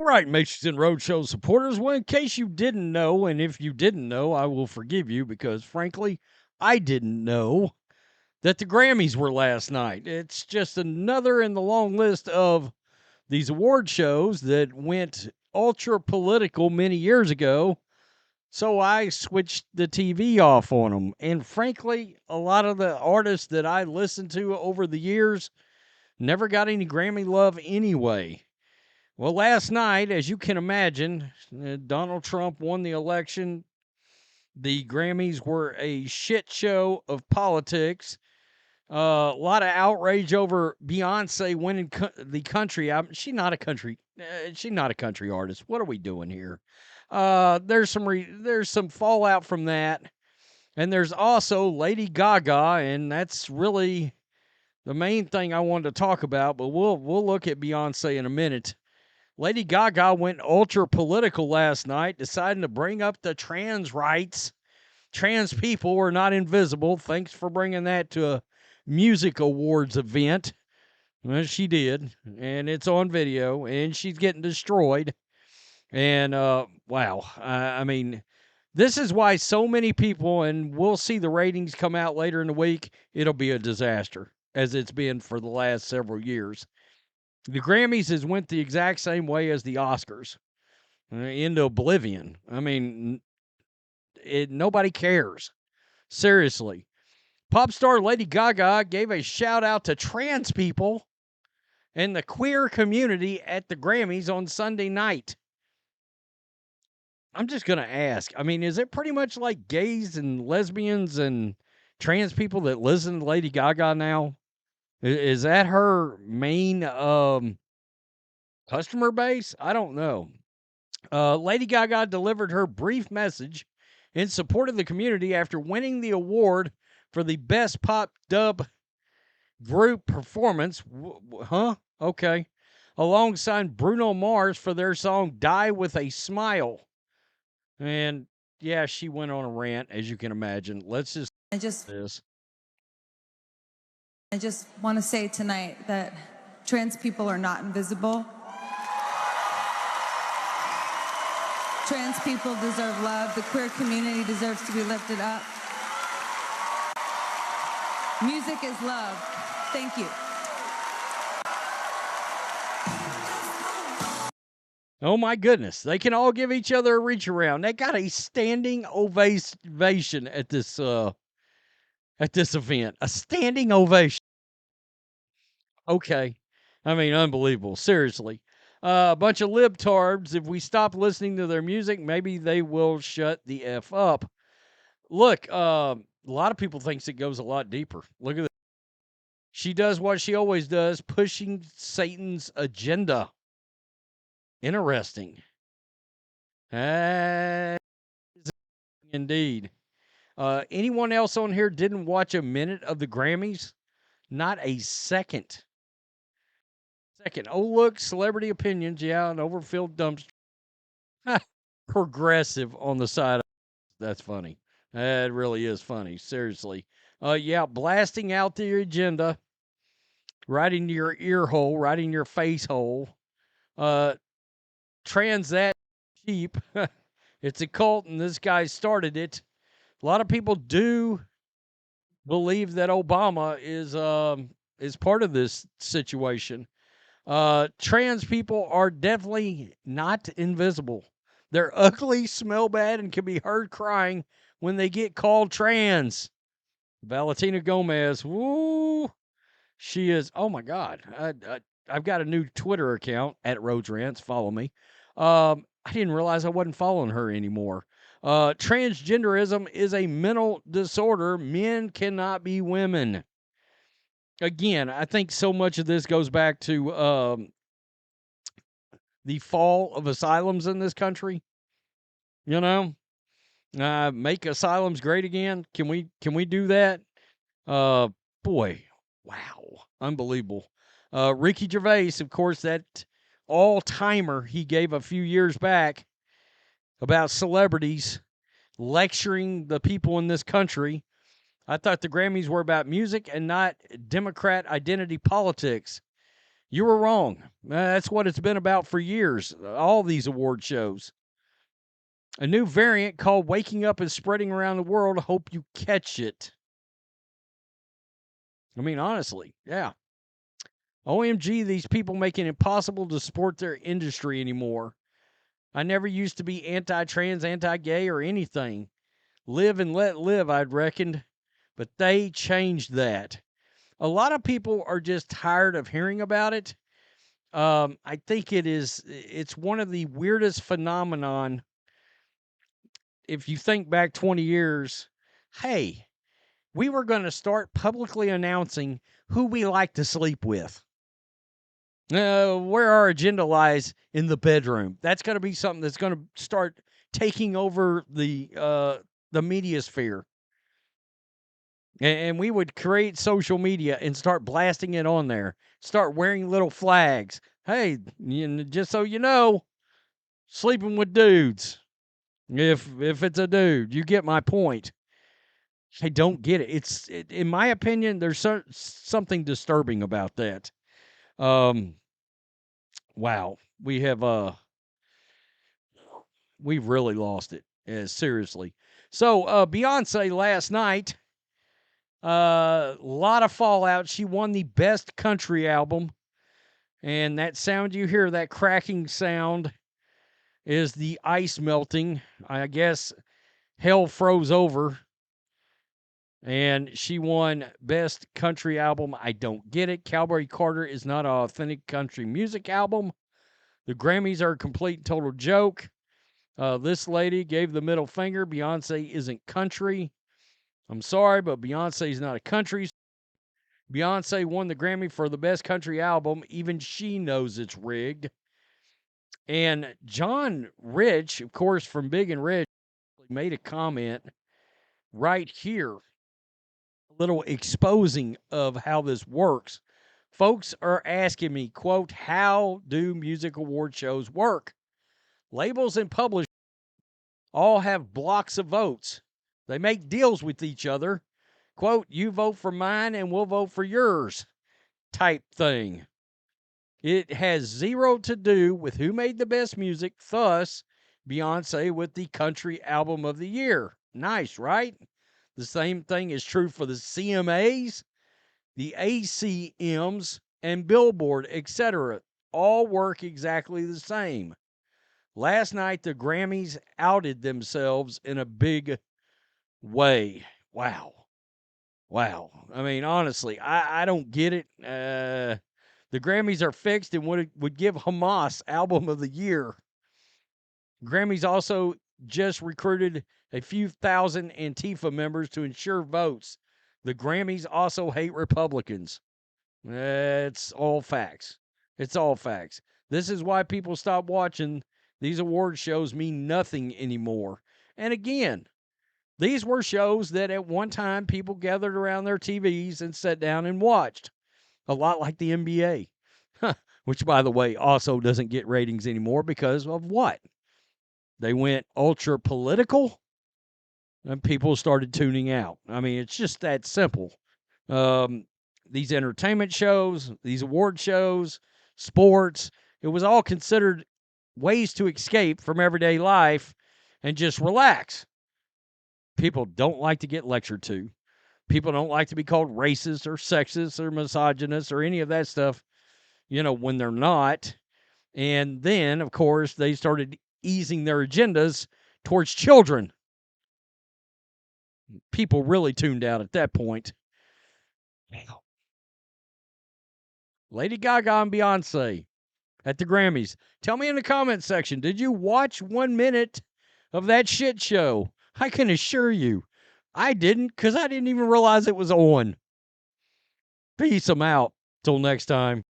right, Matrixx and Roadshow supporters. Well, in case you didn't know, and if you didn't know, I will forgive you because, frankly, I didn't know that the Grammys were last night. It's just another in the long list of these award shows that went ultra political many years ago. So I switched the TV off on them. And frankly, a lot of the artists that I listened to over the years never got any Grammy love anyway. Well, last night, as you can imagine, Donald Trump won the election. The Grammys were a shit show of politics. A lot of outrage over Beyonce winning the country album. She's not a country. She's not a country artist. What are we doing here? There's some fallout from that, and there's also Lady Gaga, and that's really the main thing I wanted to talk about. But we'll look at Beyonce in a minute. Lady Gaga went ultra political last night, deciding to bring up the trans rights. Trans people are not invisible. Thanks for bringing that to a music awards event. Well, she did, and it's on video, and she's getting destroyed. And wow, I mean, this is why so many people, and we'll see the ratings come out later in the week, it'll be a disaster, as it's been for the last several years. The Grammys has went the exact same way as the Oscars, into oblivion. I mean, nobody cares. Seriously. Pop star Lady Gaga gave a shout out to trans people and the queer community at the Grammys on Sunday night. I'm just going to ask, I mean, is it pretty much like gays and lesbians and trans people that listen to Lady Gaga now? Is that her main customer base? I don't know. Lady Gaga delivered her brief message in support of the community after winning the award for the best pop dub group performance. Okay. Alongside Bruno Mars for their song Die With a Smile. And yeah, she went on a rant, as you can imagine. Let's just I just want to say tonight that trans people are not invisible. Trans people deserve love. The queer community deserves to be lifted up. Music is love. Thank you. Oh my goodness. They can all give each other a reach around. They got a standing ovation at this event. A standing ovation. Okay. I mean, unbelievable. Seriously. A bunch of libtards. If we stop listening to their music, maybe they will shut the F up. Look, a lot of people thinks it goes a lot deeper. Look at that. She does what she always does, pushing Satan's agenda. Interesting. Indeed. Anyone else on here didn't watch a minute of the Grammys? Not a second. Oh, look, celebrity opinions. Yeah, an overfilled dumpster. Progressive on the side. That's funny. That really is funny. Seriously. Yeah, blasting out the agenda. Right into your ear hole, right in your face hole. Trans that cheap. It's a cult, and this guy started it. A lot of people do believe that Obama is part of this situation. Trans people are definitely not invisible. They're ugly, smell bad, and can be heard crying when they get called trans. Valentina Gomez, woo, she is. Oh my God, I've got a new Twitter account at Rhodes Rants. Follow me. I didn't realize I wasn't following her anymore. Transgenderism is a mental disorder. Men cannot be women. Again, I think so much of this goes back to the fall of asylums in this country. You know, make asylums great again. Can we do that? Boy, wow, unbelievable. Ricky Gervais, of course, that all-timer he gave a few years back about celebrities lecturing the people in this country. I thought the Grammys were about music and not Democrat identity politics. You were wrong. That's what it's been about for years, all these award shows. A new variant called Waking Up is spreading around the world. Hope you catch it. I mean, honestly, yeah. OMG, these people make it impossible to support their industry anymore. I never used to be anti-trans, anti-gay, or anything. Live and let live, I'd reckoned. But they changed that. A lot of people are just tired of hearing about it. I think it's one of the weirdest phenomenon. If you think back 20 years, hey, we were going to start publicly announcing who we like to sleep with. Where our agenda lies in the bedroom. That's going to be something that's going to start taking over the media sphere. And we would create social media and start blasting it on there. Start wearing little flags. Hey, just so you know, sleeping with dudes. If it's a dude, you get my point. I don't get it. In my opinion, there's something disturbing about that. Wow, we've really lost it. Seriously. So Beyonce last night, a lot of fallout. She won the best country album, and that sound you hear, that cracking sound, is the ice melting. I guess hell froze over. And she won Best Country Album. I don't get it. Cowboy Carter is not an authentic country music album. The Grammys are a complete and total joke. This lady gave the middle finger. Beyonce isn't country. I'm sorry, but Beyonce's not a country. Beyonce won the Grammy for the Best Country Album. Even she knows it's rigged. And John Rich, of course, from Big and Rich, made a comment right here, little exposing of how this works. Folks are asking me, quote, how do music award shows work? Labels and publishers all have blocks of votes. They make deals with each other. Quote, you vote for mine and we'll vote for yours type thing. It has zero to do with who made the best music, thus Beyonce with the Country Album of the Year. Nice, right? The same thing is true for the CMAs, the ACMs, and Billboard, etc. All work exactly the same. Last night, the Grammys outed themselves in a big way. Wow. Wow. I mean, honestly, I don't get it. The Grammys are fixed and would give Hamas Album of the Year. Grammys also just recruited a few thousand Antifa members to ensure votes. The Grammys also hate Republicans. It's all facts. It's all facts. This is why people stop watching. These award shows mean nothing anymore. And again, these were shows that at one time people gathered around their TVs and sat down and watched. A lot like the NBA, which, by the way, also doesn't get ratings anymore because of what? They went ultra political and people started tuning out. I mean, it's just that simple. These entertainment shows, these award shows, sports, it was all considered ways to escape from everyday life and just relax. People don't like to get lectured to. People don't like to be called racist or sexist or misogynist or any of that stuff, when they're not. And then, of course, they started easing their agendas towards children. People really tuned out at that point. Lady Gaga and Beyonce at the Grammys. Tell me in the comment section, did you watch 1 minute of that shit show? I can assure you, I didn't, because I didn't even realize it was on. Peace, I'm out. Till next time.